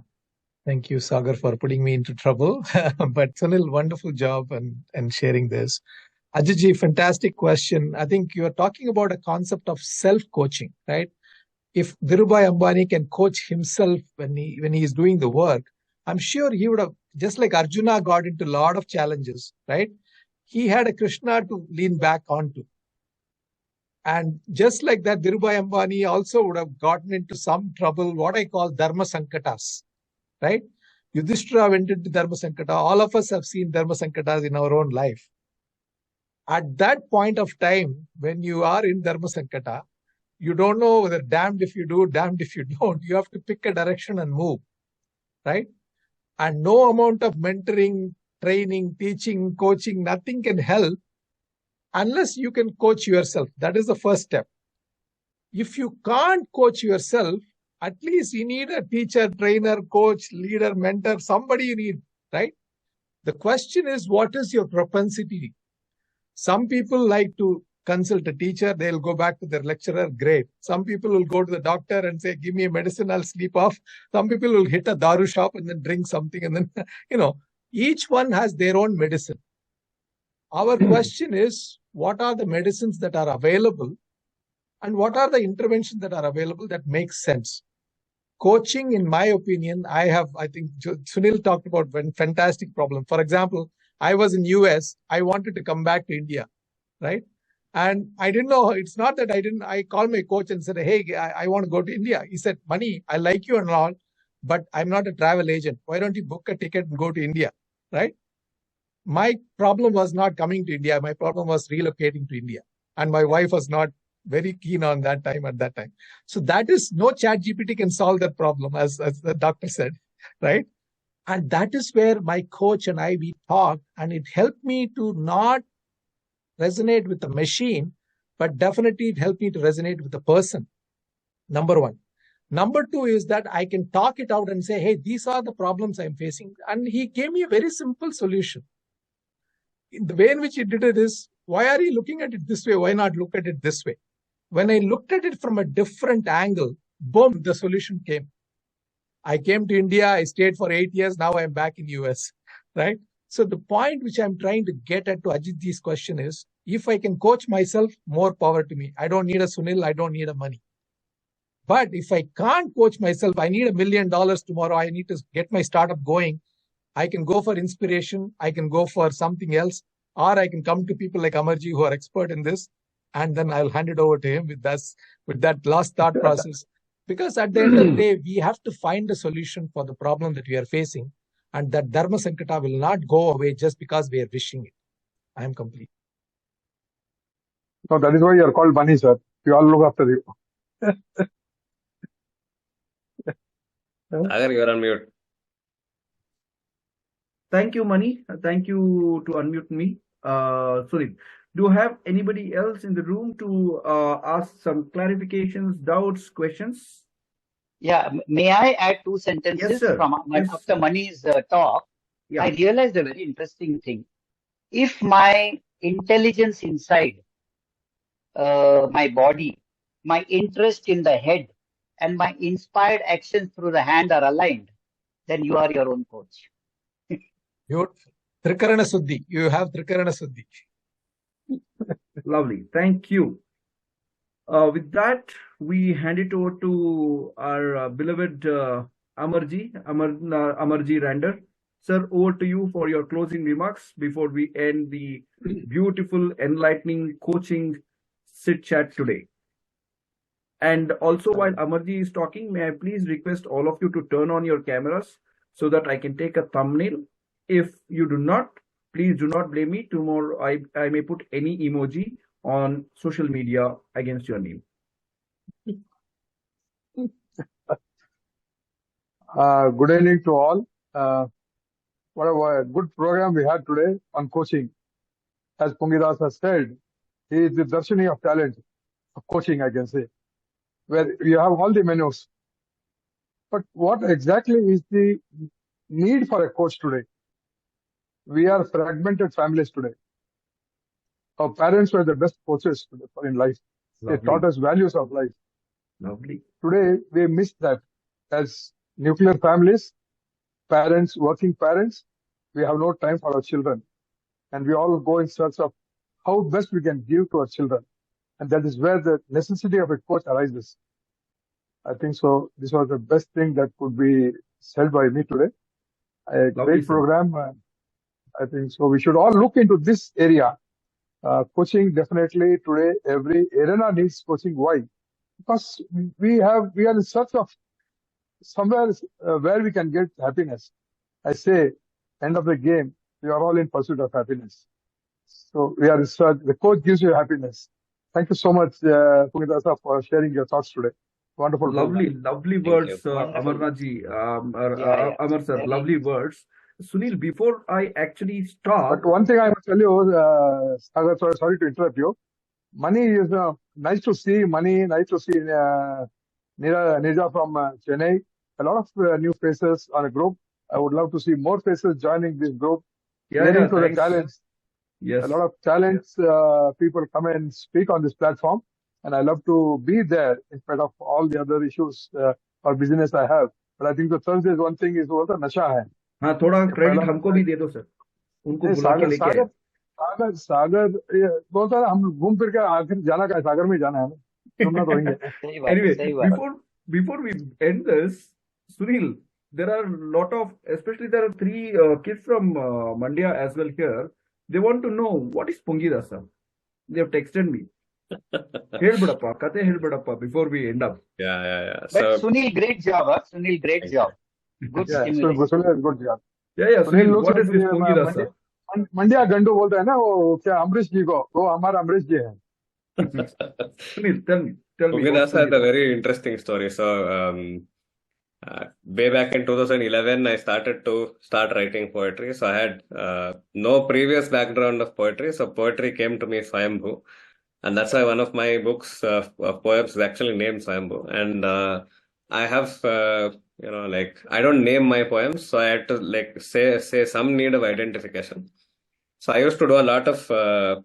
Thank you, Sagar, for putting me into trouble. But Sunil, wonderful job and sharing this. Ajiji, fantastic question. I think you are talking about a concept of self-coaching, right? If Dhirubhai Ambani can coach himself when he is doing the work, I'm sure he would have, just like Arjuna got into a lot of challenges, right? He had a Krishna to lean back onto. And just like that, Dhirubhai Ambani also would have gotten into some trouble, what I call Dharma Sankatas, right? Yudhishthira went into Dharma Sankata. All of us have seen Dharma Sankatas in our own life. At that point of time, when you are in Dharma Sankata, you don't know whether damned if you do, damned if you don't. You have to pick a direction and move, right? And no amount of mentoring, training, teaching, coaching, nothing can help unless you can coach yourself. That is the first step. If you can't coach yourself, at least you need a teacher, trainer, coach, leader, mentor, somebody you need, right? The question is, what is your propensity? Some people like to consult a teacher, they'll go back to their lecturer, great. Some people will go to the doctor and say, give me a medicine, I'll sleep off. Some people will hit a daru shop and then drink something, and then, each one has their own medicine. Our question is, what are the medicines that are available, and what are the interventions that are available that make sense? Coaching, in my opinion, I think Sunil talked about one fantastic problem. For example, I was in US, I wanted to come back to India, right? And I didn't know, it's not that I called my coach and said, hey, I want to go to India. He said, Mani, I like you and all, but I'm not a travel agent. Why don't you book a ticket and go to India, right? My problem was not coming to India. My problem was relocating to India. And my wife was not very keen on that time at that time. So that is, no chat GPT can solve that problem, as the doctor said, right? And that is where my coach and we talked, and it helped me to not resonate with the machine, but definitely it helped me to resonate with the person. Number one. Number two is that I can talk it out and say, hey, these are the problems I'm facing. And he gave me a very simple solution. The way in which he did it is, why are you looking at it this way? Why not look at it this way? When I looked at it from a different angle, boom, the solution came. I came to India, I stayed for 8 years, now I'm back in US, right? So the point which I'm trying to get at to Ajitji's question is, if I can coach myself, more power to me. I don't need a Sunil, I don't need a money. But if I can't coach myself, I need $1 million tomorrow, I need to get my startup going. I can go for inspiration, I can go for something else, or I can come to people like Amarji who are expert in this, and then I'll hand it over to him with that last thought process. Because at the end of the day, we have to find a solution for the problem that we are facing, and that Dharma Sankata will not go away just because we are wishing it. I am complete. So that is why you are called Bunny, sir. We all look after you. Sagar, you are on mute. Thank you, Mani. Thank you to unmute me. Sunil, do you have anybody else in the room to ask some clarifications, doubts, questions? Yeah, may I add 2 sentences? Yes, from after Mani's talk? Yeah. I realized a very interesting thing. If my intelligence inside my body, my interest in the head, and my inspired actions through the hand are aligned, then you are your own coach. Beautiful. Trikarana Suddhi. You have Trikarana Suddhi. Lovely. Thank you. With that, we hand it over to our beloved Amarji Rander. Sir, over to you for your closing remarks before we end the beautiful, enlightening coaching sit chat today. And also, while Amarji is talking, may I please request all of you to turn on your cameras so that I can take a thumbnail. If you do not, please do not blame me. Tomorrow, I may put any emoji on social media against your name. Good evening to all. What a good program we had today on coaching. As Pungidas has said, he is the Darshini of talent of coaching, I can say, where you have all the menus. But what exactly is the need for a coach today? We are fragmented families today. Our parents were the best coaches in life. Lovely. They taught us values of life. Lovely. Today, we miss that. As nuclear families, parents, working parents, we have no time for our children. And we all go in search of how best we can give to our children. And that is where the necessity of a coach arises. I think so. This was the best thing that could be said by me today. A great program. I think so. We should all look into this area. Coaching definitely today, every arena needs coaching. Why? Because we are in search of somewhere where we can get happiness. I say, end of the game, we are all in pursuit of happiness. So we are in search. The coach gives you happiness. Thank you so much, Pungitasa, for sharing your thoughts today. Wonderful. Lovely words, Amarnaji, Amar sir, lovely words. Sunil, before I actually start. But one thing I must tell you, Sagar, sorry to interrupt you. Money is nice to see. Nice to see Nija from Chennai. A lot of new faces on a group. I would love to see more faces joining this group. Leading to the talents. Yes. A lot of talents, people come and speak on this platform. And I love to be there in spite of all the other issues or business I have. But I think the Thursday one thing is what the nasha hai. हाँ, थोड़ा credit हमको भी दे दो sir. उनको बुला के लेके आए. सागर बोलता है हम घूम फिर के आखिर जाना का सागर में जाना है. सुनना तो वही है. Anyway, before we end this, Sunil, there are a lot of, especially there are 3 kids from Mandya as well here. They want to know what is Pungidasa. They have texted me. Kate Helbadappa before we end up. Yeah. But Sunil, great job. Sunil, great job. Good stimulation. Good job. Yeah. Sunil, what is this Pungidasa? मंडिया गंडू बोलते हैं ना वो क्या अमरीश जी को वो हमारा अमरीश जी है. Sunil, tell me. Pungidasa had a very interesting story. So way back in 2011, I started writing poetry. So I had no previous background of poetry. So poetry came to me Swayambhu. And that's why one of my books of poems is actually named Swayambhu. And I have, I don't name my poems. So I had to say some need of identification. So I used to do a lot of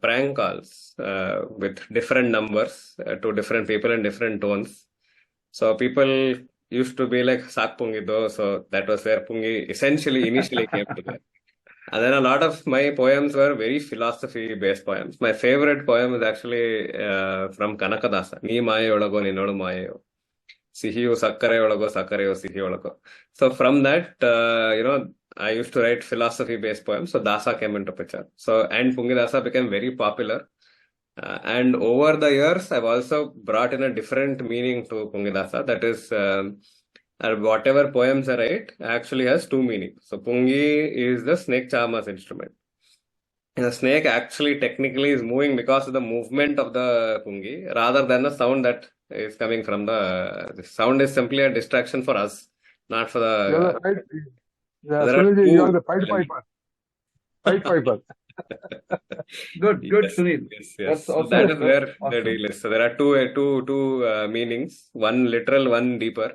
prank calls with different numbers to different people in different tones. So people used to be like, Sak Pungi do. So that was where Pungi essentially initially came to that. And then a lot of my poems were very philosophy-based poems. My favorite poem is actually from Kanakadasa. Ni maye olago ninodu mayeyo. Sihiyu sakkare olago sakkareyo sihi olago. So from that, I used to write philosophy-based poems. So Dasa came into picture. And Pungidasa became very popular. And over the years, I've also brought in a different meaning to Pungidasa. That is, whatever poems I write actually has 2 meanings. So Pungi is the snake charmer's instrument. And the snake actually technically is moving because of the movement of the Pungi rather than the sound that is coming from the sound is simply a distraction for us, not for the... You are the Pied Piper. Pied Piper. Good, Sunil. Yes. That's awesome. That is where the deal is. So there are two meanings, one literal, one deeper.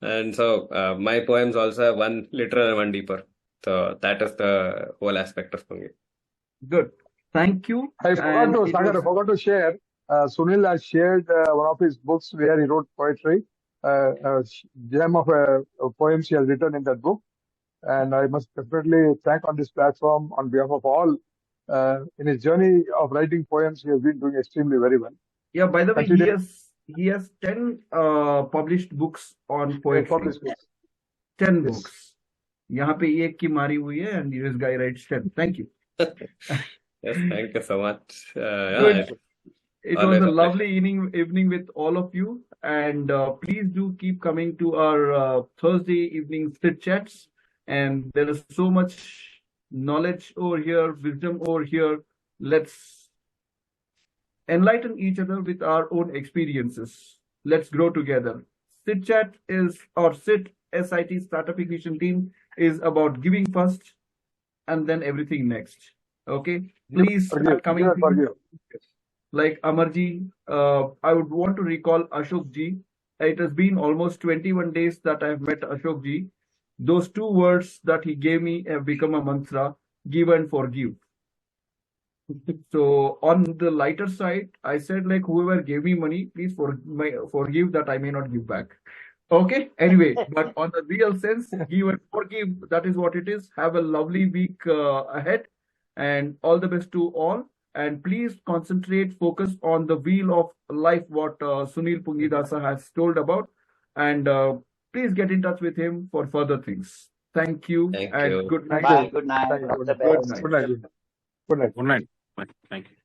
And so my poems also have one literal and one deeper. So that is the whole aspect of Pungi. Good. Thank you. I forgot to share. Sunil has shared one of his books where he wrote poetry. A gem of poems he has written in that book. And I must definitely thank on this platform on behalf of all. In his journey of writing poems, he has been doing extremely very well. Yeah, by the way, he has 10 published books on poetry. 10 books. यहाँ पे एक की मारी हुई है and this guy writes 10. Thank you. Yes, thank you so much. Good. It was a lovely evening with all of you, and please do keep coming to our Thursday evening sit chats. And there is so much knowledge over here, wisdom over here. Let's enlighten each other with our own experiences. Let's grow together. Sit chat is, or sit SIT Startup Ignition team is about giving first and then everything next. Okay, please start coming. Like Amarji, I would want to recall Ashok ji. It has been almost 21 days that I have met Ashok ji. Those 2 words that he gave me have become a mantra: give and forgive. So on the lighter side, I said, like, whoever gave me money, please forgive that I may not give back. Okay, anyway, but on the real sense, give and forgive, that is what it is. Have a lovely week ahead, and all the best to all. And please concentrate, focus on the wheel of life, what Sunil Pungidasa has told about. And please get in touch with him for further things. Thank you. And good night. Bye. Good night. All the best. Good night. Good night. Good night. Bye. Thank you.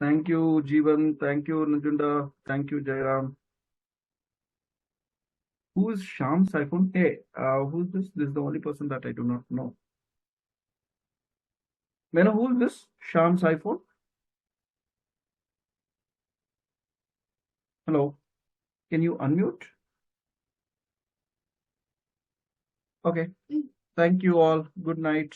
Thank you, Jeevan. Thank you, Najunda. Thank you, Jairam. Who is Sham Saifun? Hey, who's this? This is the only person that I do not know. May I know who is this? Sham Saifun? Hello. Can you unmute? Okay. Thank you all. Good night.